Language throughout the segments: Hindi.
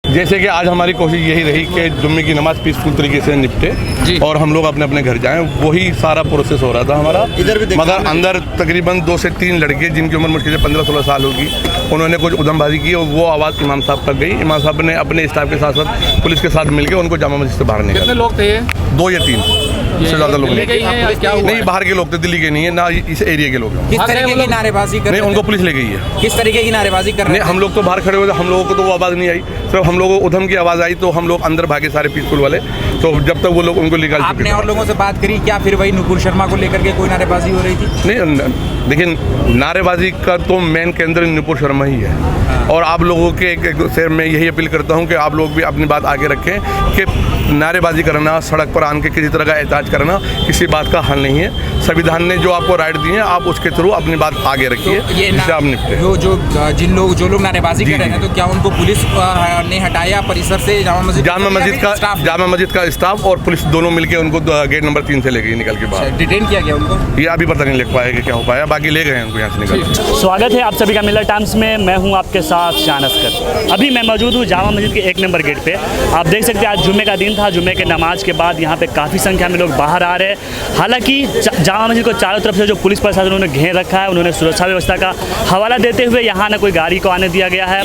जैसे कि आज हमारी कोशिश यही रही कि जुम्मे की नमाज़ पीसफुल तरीके से निपटे और हम लोग अपने अपने घर जाएं, वही सारा प्रोसेस हो रहा था हमारा। मगर अंदर तकरीबन 2 से 3 लड़के जिनकी उम्र मुश्किल से 15-16 साल होगी, उन्होंने कुछ उधमबाजी की और वो आवाज़ इमाम साहब तक गई। इमाम साहब ने अपने स्टाफ के साथ साथ पुलिस के साथ मिलकर उनको जामा मस्जिद से बाहर निकाला। कितने लोग थे? 2 या 3 से ज़्यादा लोग नहीं, बाहर के लोग थे, दिल्ली के नहीं है ना, इस एरिया के लोग हैं। किस तरीके की नारेबाजी कर? नहीं, उनको पुलिस ले गई है। किस तरीके की नारेबाजी कर रहे हैं? हम लोग तो बाहर खड़े हुए थे, हम लोगों को तो वो आवाज़ नहीं आई, सिर्फ हम लोगों को उधम की आवाज़ आई तो हम लोग अंदर भागे सारे पीसफुल वाले। तो जब तक वो लोग उनको निकाल चुके। आपने और लोगों से बात करी क्या? फिर वही नुपुर शर्मा को लेकर के कोई नारेबाजी हो रही थी? नहीं, देखिए नारेबाजी का तो मेन केंद्र नुपुर शर्मा ही है। और आप लोगों के से मैं यही अपील करता हूं कि आप लोग भी अपनी बात आगे रखें कि नारेबाजी करना, सड़क पर आन के किसी तरह का एहतजाज करना किसी बात का हल नहीं है। संविधान ने जो आपको राइट दी है, आप उसके थ्रू अपनी बात आगे रखिए, इससे आप निपटे। जो लोग नारेबाजी कर रहे हैं, तो क्या उनको पुलिस ने हटाया परिसर से? जामा मस्जिद का स्टाफ और पुलिस दोनों मिलकर उनको गेट नंबर 3 से ले गई निकल के बाहर। डिटेन किया गया उनको? ये अभी पता नहीं लग पाया कि क्या हो पाया, बाकी ले गए हैं उनको यहाँ से निकल। स्वागत है आप सभी का मिलर टाइम्स में। मैं हूं आपके साथ शान अस्कर। अभी मैं मौजूद हूं जामा मस्जिद के 1 नंबर गेट पे। आप देख सकते हैं आज जुम्मे का दिन था। जुम्मे के नमाज के बाद यहाँ पे काफ़ी संख्या में लोग बाहर आ रहे हैं। हालांकि जामा मस्जिद को चारों तरफ से जो पुलिस प्रशासन उन्होंने घेर रखा है, उन्होंने सुरक्षा व्यवस्था का हवाला देते हुए यहाँ ना कोई गाड़ी को आने दिया गया है।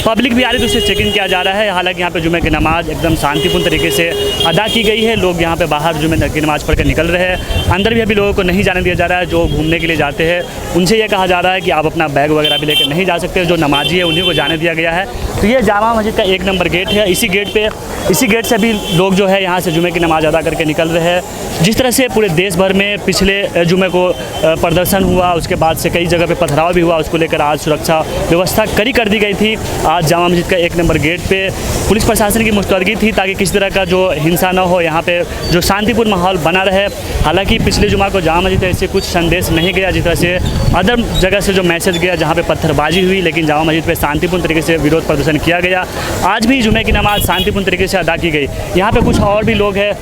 पब्लिक भी आ रही है तो उससे चेकिंग किया जा रहा है। हालांकि यहाँ पे जुम्मे की नमाज एकदम शांतिपूर्ण तरीके से अदा की गई है। लोग यहाँ पे बाहर जुम्मे की नमाज पढ़ कर निकल रहे हैं। अंदर भी अभी लोगों को नहीं जाने दिया जा रहा है। जो घूमने के लिए जाते हैं उनसे ये कहा जा रहा है कि आप अपना बैग वगैरह भी लेकर नहीं जा सकते। जो नमाजी है उन्हीं को जाने दिया गया है। तो ये जामा मस्जिद का 1 नंबर गेट है। इसी गेट से भी लोग जो है यहाँ से जुमे की नमाज़ अदा करके निकल रहे हैं। जिस तरह से पूरे देश भर में पिछले जुमे को प्रदर्शन हुआ, उसके बाद से कई जगह पे पथराव भी हुआ, उसको लेकर आज सुरक्षा व्यवस्था कड़ी कर दी गई थी। आज जामा मस्जिद का 1 नंबर गेट पे पुलिस प्रशासन की मुस्तैदी थी ताकि किसी तरह का जो हिंसा न हो, यहाँ पे जो शांतिपूर्ण माहौल बना रहे। हालांकि पिछले जुमा को जामा मस्जिद ऐसे कुछ संदेश नहीं गया जिस तरह से अदर जगह से जो मैसेज गया जहाँ पे पत्थरबाजी हुई, लेकिन जामा मस्जिद पे शांतिपूर्ण तरीके से विरोध प्रदर्शन किया गया। आज भी जुमे की नमाज शांतिपूर्ण तरीके से अदा की गई। यहाँ पे कुछ और भी लोग हैं,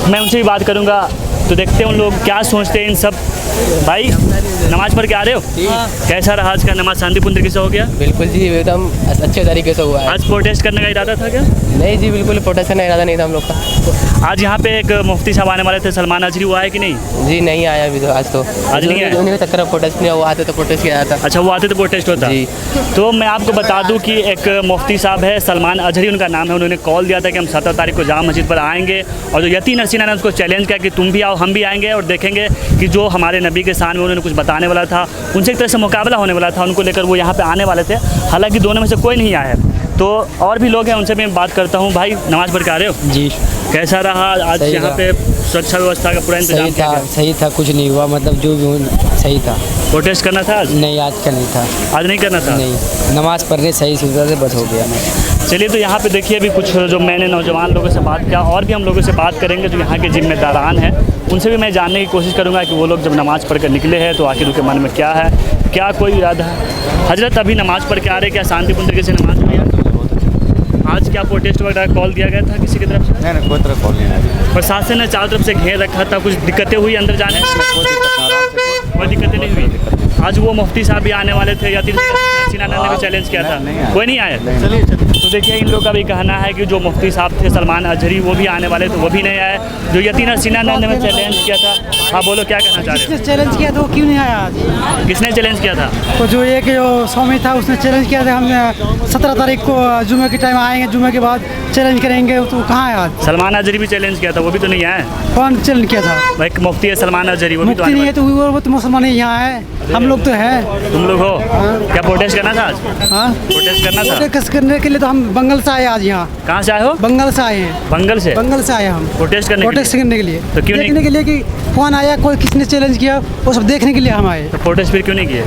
मैं उनसे भी बात करूँगा तो देखते हैं उन लोग क्या सोचते हैं। इन सब भाई नमाज पढ़ के आ रहे हो? कैसा रहा आज का नमाज? शांतिपूर्ण तरीके से हो गया? बिल्कुल जी, एकदम अच्छे तरीके से हुआ है। आज प्रोटेस्ट करने का इरादा था क्या? नहीं जी, बिल्कुल प्रोटेस्ट करने का इरादा नहीं था हम लोग का। आज यहाँ पे एक मुफ्ती साहब आने वाले थे, सलमान अजहरी, हुआ है कि नहीं? जी नहीं आया अभी तो। आज नहीं आया। उन्हीं के चक्कर में प्रोटेस्ट नहीं हुआ। वो आते तो प्रोटेस्ट किया जाता। अच्छा, वो आते तो प्रोटेस्ट होता जी। तो मैं आपको बता दूं कि एक मुफ्ती साहब है, सलमान अजहरी उनका नाम है। उन्होंने कॉल दिया था कि हम 17 तारीख को जामा मस्जिद पर आएंगे और जो यतीन हसीना ने उसको चैलेंज किया कि तुम भी आओ, हम भी आएंगे और देखेंगे कि जो हमारे नबी के सामने उन्होंने कुछ बताने वाला था, उनसे एक तरह से मुकाबला होने वाला था, उनको लेकर वो यहाँ पे आने वाले थे। हालांकि दोनों में से कोई नहीं आया है। तो और भी लोग हैं, उनसे मैं बात करता हूँ। भाई नमाज पढ़ के आ रहे हो? जी। कैसा रहा आज यहाँ पे? सुरक्षा व्यवस्था का पूरा इंतजाम था? सही था, कुछ नहीं हुआ, मतलब जो भी सही था। प्रोटेस्ट करना था आज? नहीं, आज का नहीं था। आज नहीं करना था? नहीं, नमाज पढ़ने सही सुविधा से बस हो गया। चलिए, तो यहाँ पे देखिए अभी कुछ जो मैंने नौजवान लोगों से बात किया, और भी हम लोगों से बात करेंगे जो यहाँ के जिम्मेदारान हैं, उनसे भी मैं जानने की कोशिश करूँगा कि वो लोग जब नमाज़ पढ़ कर निकले हैं तो आखिर उनके मन में क्या है, क्या कोई इरादा है। हजरत अभी नमाज़ पढ़ के आ रहे, क्या शांतिपूर्ण तरीके से नमाज हुई है? आज क्या प्रोटेस्ट वगैरह कॉल दिया गया था किसी की तरफ से? नहीं, कोई तरह कॉल नहीं आया। प्रशासन ने चारों तरफ से घेर रखा था, कुछ दिक्कतें हुई अंदर जाने? कोई दिक्कतें नहीं हुई। आज वो मुफ्ती साहब भी आने वाले थे, यतीन हसीना ने भी चैलेंज किया था, कोई नहीं आया। चलिए, तो देखिए इन लोग का भी कहना है कि जो मुफ्ती साहब थे सलमान अजहरी, वो भी आने वाले थे, वो भी नहीं आए। जो यतीन हसीना ने चैलेंज किया था, हाँ बोलो, क्या कहना चाह रहे हो? किसने चैलेंज किया था, वो क्यों नहीं आया आज? किसने चैलेंज किया था? तो जो एक जो स्वामी था उसने चैलेंज किया था, हम 17 तारीख को जुमे के टाइम आएंगे, जुमे के बाद चैलेंज करेंगे। तो कहाँ है आज? सलमान अजहरी भी चैलेंज किया था, वो भी तो नहीं आए। कौन चैलेंज किया था? एक मुफ्ती है सलमान अजहरी, वो भी तो नहीं है। तो वो तो मुसलमान ही यहाँ है, हम लोग तो हैं। तुम लोग हो? क्या प्रोटेस्ट करना था आज? हाँ, प्रोटेस्ट करना था। प्रोटेस्ट करने के लिए तो हम बंगाल से आए आज यहाँ। कहाँ से आए हो? बंगाल से आए हैं। बंगाल से? बंगाल से आए हम प्रोटेस्ट करने के लिए। तो क्यों देखने के लिए कि कौन आया, कोई किसने चैलेंज किया, वो सब देखने के लिए हम आए। तो प्रोटेस्ट फिर क्यों नहीं किए?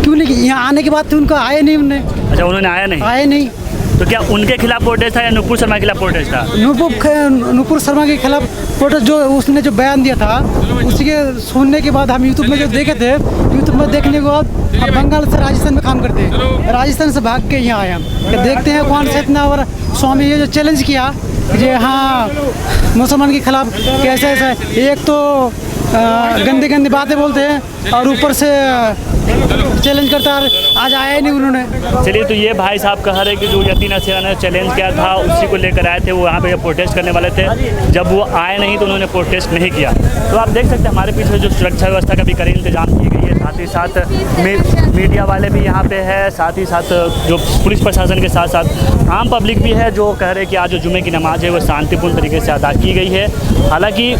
क्यों नहीं? यहाँ आने के बाद तो उनका आए नहीं। उन्होंने अच्छा, उन्होंने आया नहीं? तो क्या उनके खिलाफ प्रोटेस्ट था या नुपुर शर्मा के खिलाफ प्रोटेस्ट था? नुपुर शर्मा के खिलाफ प्रोटेस्ट, जो उसने जो बयान दिया था उसी के सुनने के बाद हम यूट्यूब में जो देखे थे, यूट्यूब में देखने के बाद हम बंगाल से राजस्थान में काम करते हैं, राजस्थान से भाग के यहाँ आए हम कि देखते हैं कौन सा इतना। और स्वामी ये जो चैलेंज किया कि हाँ मुसलमान के खिलाफ कैसे ऐसा, एक तो गंदी गंदी बातें बोलते हैं और ऊपर से चैलेंज करता है, आज आया ही नहीं उन्होंने। चलिए, तो ये भाई साहब कह रहे हैं कि जो यतीन असीना ने चैलेंज किया था उसी को लेकर आए थे, वो यहाँ पे प्रोटेस्ट करने वाले थे, जब वो आए नहीं तो उन्होंने प्रोटेस्ट नहीं किया। तो आप देख सकते हैं हमारे पीछे जो सुरक्षा व्यवस्था का भी कड़ी इंतजाम की गई है, साथ ही साथ मीडिया वाले भी यहाँ पे है, साथ ही साथ जो पुलिस प्रशासन के साथ साथ आम पब्लिक भी है, जो कह रहे हैं कि आज जो जुमे की नमाज है वो शांतिपूर्ण तरीके से अदा की गई है। हालांकि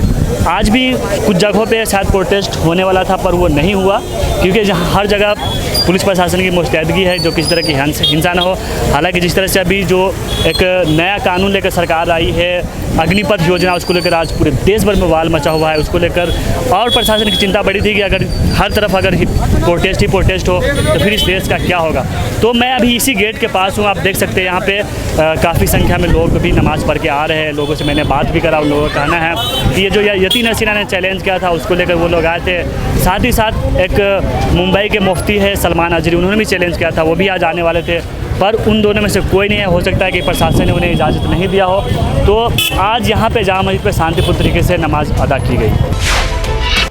आज भी कुछ जगहों पे शायद प्रोटेस्ट होने वाला था पर वो नहीं हुआ, क्योंकि जहाँ हर जगह पुलिस प्रशासन की मुस्तैदगी है जो किसी तरह की हिंसा न हो। हालांकि जिस तरह से अभी जो एक नया कानून लेकर सरकार आई है, अग्निपथ योजना, उसको लेकर आज पूरे देश भर में बवाल मचा हुआ है। उसको लेकर और प्रशासन की चिंता बड़ी थी कि अगर हर तरफ अगर प्रोटेस्ट ही प्रोटेस्ट हो तो फिर इस देश का क्या होगा। तो मैं अभी इसी गेट के पास हूँ, आप देख सकते हैं यहाँ पे काफ़ी संख्या में लोग भी नमाज़ पढ़ के आ रहे हैं। लोगों से मैंने बात भी करा, उन लोगों का कहना है कि ये जो यतीन असीना ने चैलेंज किया था उसको लेकर वो लोग आए थे। साथ ही साथ एक मुंबई के मुफ्ती है सलमान अजरी, उन्होंने भी चैलेंज किया था, वो भी आज आने वाले थे, पर उन दोनों में से कोई नहीं है। हो सकता है कि प्रशासन ने उन्हें इजाज़त नहीं दिया हो। तो आज यहाँ पे जामा मस्जिद पे शांतिपूर्ण तरीके से नमाज अदा की गई।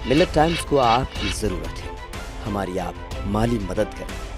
मिल्लत टाइम्स को आपकी ज़रूरत है, हमारी आप माली मदद करें।